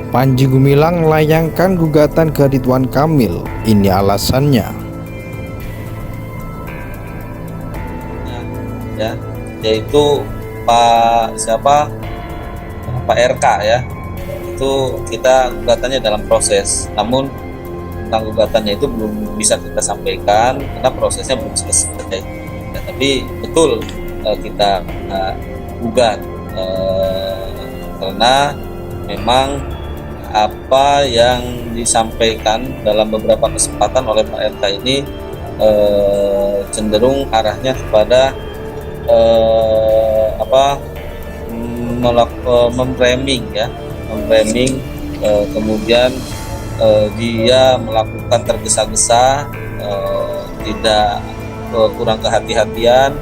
Panji Gumilang melayangkan gugatan ke Ridwan Kamil. Ini alasannya. Ya, yaitu Pak RK ya. Itu kita gugatannya dalam proses. Namun tentang gugatannya itu belum bisa kita sampaikan karena prosesnya belum selesai. Ya, tapi betul kita gugat karena memang apa yang disampaikan dalam beberapa kesempatan oleh Pak RK ini cenderung arahnya kepada memframing ya, kemudian dia melakukan tergesa-gesa, tidak kurang kehati-hatian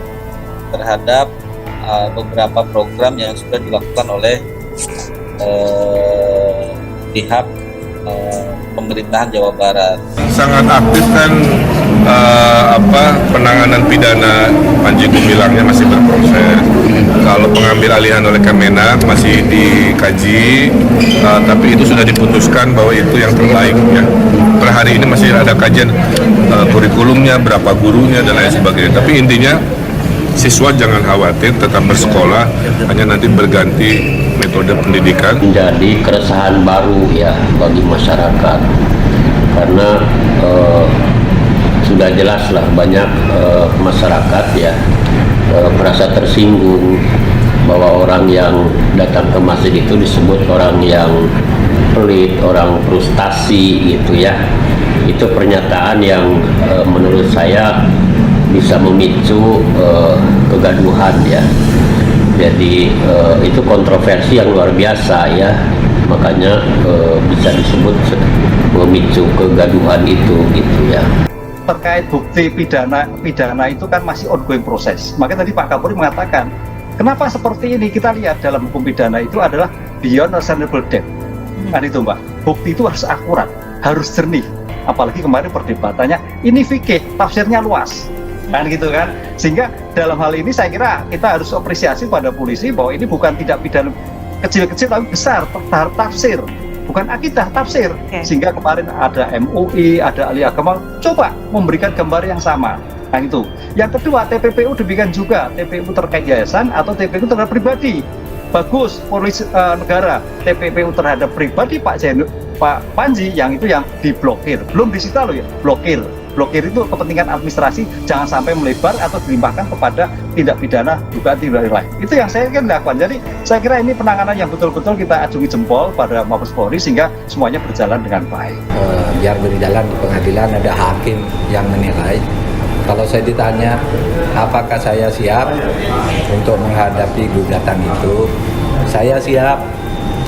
terhadap beberapa program yang sudah dilakukan oleh pihak pemerintahan Jawa Barat. Sangat aktif kan penanganan pidana Panji Gumilangnya masih berproses. Kalau pengambil alihan oleh Kemenak masih dikaji, tapi itu sudah diputuskan bahwa itu yang terbaik ya. Per hari ini masih ada kajian kurikulumnya, berapa gurunya dan lain sebagainya. Tapi intinya siswa jangan khawatir, tetap bersekolah, hanya nanti berganti metode pendidikan. Menjadi keresahan baru ya bagi masyarakat karena sudah jelaslah banyak masyarakat ya merasa tersinggung bahwa orang yang datang ke masjid itu disebut orang yang pelit, orang frustasi gitu ya. Itu pernyataan yang menurut saya bisa memicu kegaduhan ya. Jadi itu kontroversi yang luar biasa ya, makanya bisa disebut memicu kegaduhan itu gitu ya. Terkait bukti pidana itu kan masih ongoing proses. Makanya tadi Pak Kapolri mengatakan, kenapa seperti ini? Kita lihat dalam hukum pidana itu adalah beyond reasonable doubt. Kan itu Mbak, bukti itu harus akurat, harus jernih. Apalagi kemarin perdebatannya ini fikih, tafsirnya luas. Kan gitu kan, sehingga dalam hal ini saya kira kita harus apresiasi pada polisi bahwa ini bukan tidak pidana kecil-kecil tapi besar, tafsir, bukan akidah, tafsir. Sehingga kemarin ada MUI, ada ahli agama coba memberikan gambar yang sama. Nah itu. Yang kedua, TPPU demikian juga, TPPU terkait yayasan atau TPPU terhadap pribadi. Bagus polisi negara, TPPU terhadap pribadi Pak Panji yang itu yang diblokir, belum disita loh ya, blokir itu kepentingan administrasi, jangan sampai melebar atau dilimpahkan kepada tindak pidana dugaan tindak lain. Itu yang saya kira dilakukan. Jadi saya kira ini penanganan yang betul-betul kita acungi jempol pada Mabes Polri sehingga semuanya berjalan dengan baik. Biar berjalan di pengadilan ada hakim yang menilai. Kalau saya ditanya apakah saya siap untuk menghadapi gugatan itu, saya siap,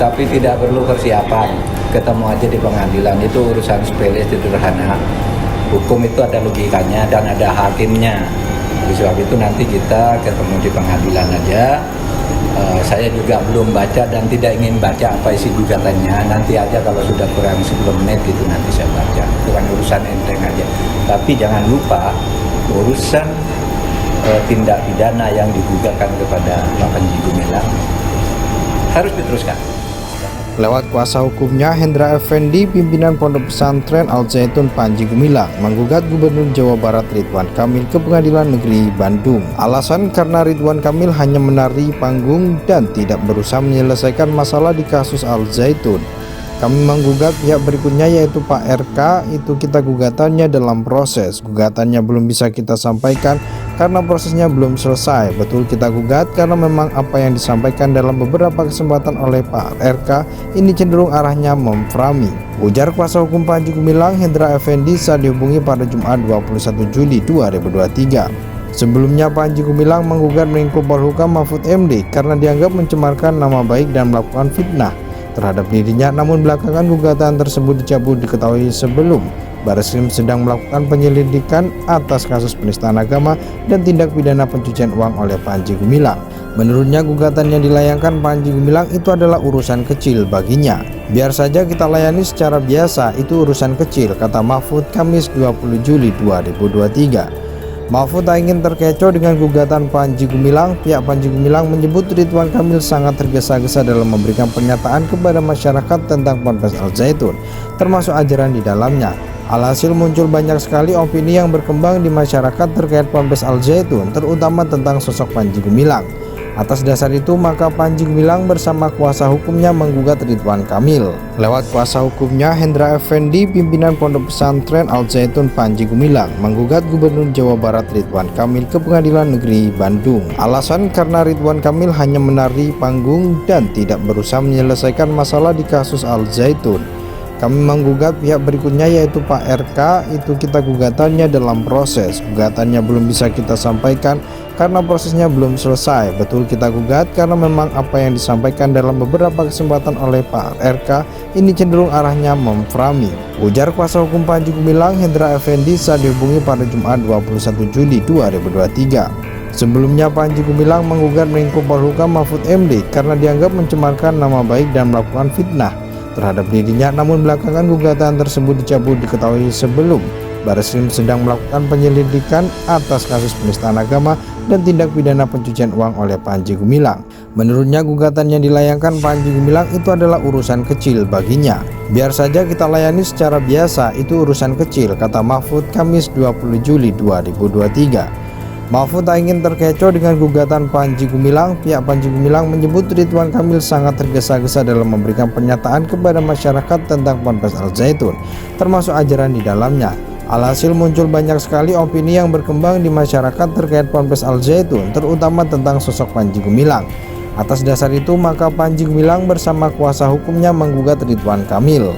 tapi tidak perlu persiapan. Ketemu aja di pengadilan, itu urusan sepele, sederhana. Hukum itu ada logikanya dan ada hakimnya. Oleh sebab itu nanti kita ketemu di pengadilan aja. Saya juga belum baca dan tidak ingin baca apa isi gugatannya. Nanti aja kalau sudah kurang 10 menit itu nanti saya baca. Itu kan urusan enteng aja. Tapi jangan lupa urusan tindak pidana yang digugatkan kepada Pak Panji Gumilang harus diteruskan. Lewat kuasa hukumnya, Hendra Effendi, pimpinan Pondok Pesantren Al Zaitun Panji Gumilang, menggugat Gubernur Jawa Barat Ridwan Kamil ke Pengadilan Negeri Bandung. Alasan karena Ridwan Kamil hanya menari panggung dan tidak berusaha menyelesaikan masalah di kasus Al Zaitun. Kami menggugat pihak berikutnya yaitu Pak RK, itu kita gugatannya dalam proses. Gugatannya belum bisa kita sampaikan karena prosesnya belum selesai. Betul kita gugat karena memang apa yang disampaikan dalam beberapa kesempatan oleh Pak RK ini cenderung arahnya memframing. Ujar kuasa hukum Panji Gumilang Hendra Effendi saat dihubungi pada Jumat 21 Juli 2023. Sebelumnya Panji Gumilang menggugat Menko Polhukam Mahfud MD karena dianggap mencemarkan nama baik dan melakukan fitnah terhadap dirinya, namun belakangan gugatan tersebut dicabut diketahui sebelum Barreskrim sedang melakukan penyelidikan atas kasus penistaan agama dan tindak pidana pencucian uang oleh Panji Gumilang. Menurutnya gugatan yang dilayangkan Panji Gumilang itu adalah urusan kecil baginya. Biar saja kita layani secara biasa, itu urusan kecil, kata Mahfud Kamis 20 Juli 2023. Mahfud tak ingin terkecoh dengan gugatan Panji Gumilang. Pihak Panji Gumilang menyebut Ridwan Kamil sangat tergesa-gesa dalam memberikan pernyataan kepada masyarakat tentang Ponpes Al Zaitun, termasuk ajaran di dalamnya. Alhasil muncul banyak sekali opini yang berkembang di masyarakat terkait Ponpes Al Zaitun, terutama tentang sosok Panji Gumilang. Atas dasar itu, maka Panji Gumilang bersama kuasa hukumnya menggugat Ridwan Kamil. Lewat kuasa hukumnya, Hendra Effendi, pimpinan Pondok Pesantren Al Zaitun Panji Gumilang, menggugat Gubernur Jawa Barat Ridwan Kamil ke Pengadilan Negeri Bandung. Alasan karena Ridwan Kamil hanya menari panggung dan tidak berusaha menyelesaikan masalah di kasus Al Zaitun. Kami menggugat pihak berikutnya, yaitu Pak RK. Itu kita gugatannya dalam proses. Gugatannya belum bisa kita sampaikan karena prosesnya belum selesai. Betul kita gugat karena memang apa yang disampaikan dalam beberapa kesempatan oleh Pak RK ini cenderung arahnya memframing, ujar kuasa hukum Panji Gumilang Hendra Effendi saat dihubungi pada Jumat 21 Juli 2023. Sebelumnya Panji Gumilang menggugat Menko Polhukam Mahfud MD karena dianggap mencemarkan nama baik dan melakukan fitnah terhadap dirinya, namun belakangan gugatan tersebut dicabut diketahui sebelum Barreskrim sedang melakukan penyelidikan atas kasus penistaan agama dan tindak pidana pencucian uang oleh Panji Gumilang. Menurutnya gugatan yang dilayangkan Panji Gumilang itu adalah urusan kecil baginya. Biar saja kita layani secara biasa, itu urusan kecil, kata Mahfud Kamis 20 Juli 2023. Mahfud tak ingin terkecoh dengan gugatan Panji Gumilang. Pihak Panji Gumilang menyebut Ridwan Kamil sangat tergesa-gesa dalam memberikan pernyataan kepada masyarakat tentang Ponpes Al Zaitun, termasuk ajaran di dalamnya. Alhasil muncul banyak sekali opini yang berkembang di masyarakat terkait Ponpes Al Zaitun, terutama tentang sosok Panji Gumilang. Atas dasar itu, maka Panji Gumilang bersama kuasa hukumnya menggugat Ridwan Kamil.